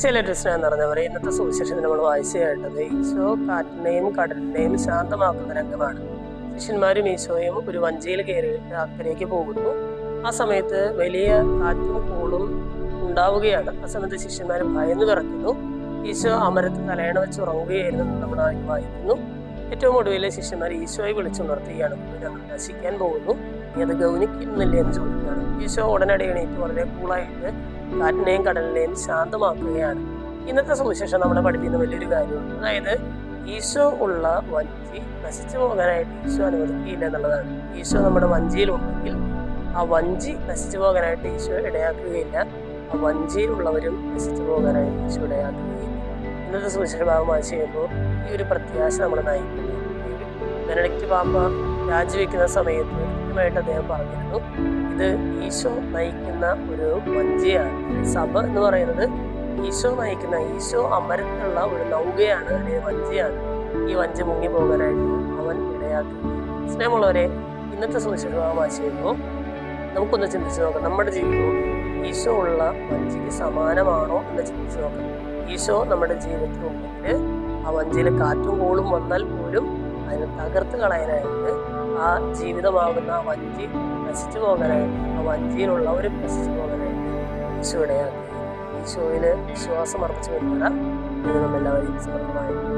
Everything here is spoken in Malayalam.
ചില സ്നേഹം നിറഞ്ഞവരെ, ഇന്നത്തെ സുവിശേഷത്തിൽ നമ്മൾ വായിച്ചു കേട്ടത് ഈശോ കാറ്റിനെയും കടലിനെയും ശാന്തമാക്കുന്ന രംഗമാണ്. ശിഷ്യന്മാരും ഈശോയും ഒരു വഞ്ചിയിൽ കയറിയിട്ട് അക്കരയ്ക്ക് പോകുന്നു. ആ സമയത്ത് വലിയ കാറ്റും കോളും ഉണ്ടാവുകയാണ്. ആ സമയത്ത് ശിഷ്യന്മാർ ഭയന്ന് വിറയ്ക്കുന്നു. ഈശോ അമരത്ത് തലയണ വെച്ച് ഉറങ്ങുകയായിരുന്നു നമ്മൾ വായിക്കുന്നു. ഏറ്റവും ഒടുവിൽ ശിഷ്യന്മാർ ഈശോയെ വിളിച്ചുണർത്തുകയാണ്. ഞങ്ങൾ നശിക്കാൻ പോകുന്നു, നീ അത് ഗൗനിക്കുന്നില്ലേ എന്ന് ചോദിക്കുകയാണ്. ഈശോ ഉടനടി എണീറ്റ് വളരെ കൂളായിട്ട് കാറ്റിനെയും കടലിനെയും ശാന്തമാക്കുകയാണ്. ഇന്നത്തെ സുവിശേഷം നമ്മളെ പഠിപ്പിക്കുന്ന വലിയൊരു കാര്യമാണ്. അതായത് ഈശോ ഉള്ള വഞ്ചി നശിച്ചു പോകാനായിട്ട് ഈശോ അനുവദിക്കില്ല എന്നുള്ളതാണ്. ഈശോ നമ്മുടെ വഞ്ചിയിലുണ്ടെങ്കിൽ ആ വഞ്ചി നശിച്ചു പോകാനായിട്ട് ഈശോ ഇടയാക്കുകയില്ല. ആ വഞ്ചിയിലുള്ളവരും നശിച്ചു പോകാനായിട്ട് ഈശോ ഇടയാക്കുകയില്ല. ഇന്നത്തെ സുവിശേഷ ഭാഗമായി ചെയ്യുമ്പോൾ ഈ ഒരു പ്രത്യാശ നമ്മൾ നയിക്കുന്നു. ബെനഡിക്റ്റ് പാപ്പ രാജിവെക്കുന്ന സമയത്ത് കൃത്യമായിട്ട് അദ്ദേഹം പറഞ്ഞിരുന്നു, ഇത് ഈശോ നയിക്കുന്ന ഒരു വഞ്ചിയാണ്. സഭ എന്ന് പറയുന്നത് ഈശോ നയിക്കുന്ന, ഈശോ അമരത്തുള്ള ഒരു നൗകയാണ്, അല്ലെങ്കിൽ വഞ്ചിയാണ്. ഈ വഞ്ചി മുങ്ങി പോകാനായിട്ട് അവൻ ഇടയാക്കുന്നു. സ്നേഹമുള്ളവരെ, ഇന്നത്തെ സുവിശേഷമായി ചെയ്യുമ്പോൾ നമുക്കൊന്ന് ചിന്തിച്ച് നോക്കാം. നമ്മുടെ ജീവിതവും ഈശോ ഉള്ള വഞ്ചിക്ക് സമാനമാണോ എന്ന് ചിന്തിച്ച് നോക്കാം. ഈശോ നമ്മുടെ ജീവിതത്തിലുണ്ടെങ്കിൽ ആ വഞ്ചിയിൽ കാറ്റും കോളും വന്നാൽ പോലും അതിനെ തകർത്ത് കളയാനായിട്ട്, ആ ജീവിതമാകുന്ന ആ വഞ്ചി നശിച്ചു പോകാനായിട്ട്, ആ വഞ്ചിയിലുള്ളവരും നശിച്ചു പോകാനായിട്ട് ഈശോ ഇടയാക്കി. ഈശോയിൽ വിശ്വാസം അർപ്പിച്ചു വരുന്നവരാ ഇത് നമ്മളെല്ലാവരെയും സമർപ്പമായിരുന്നു.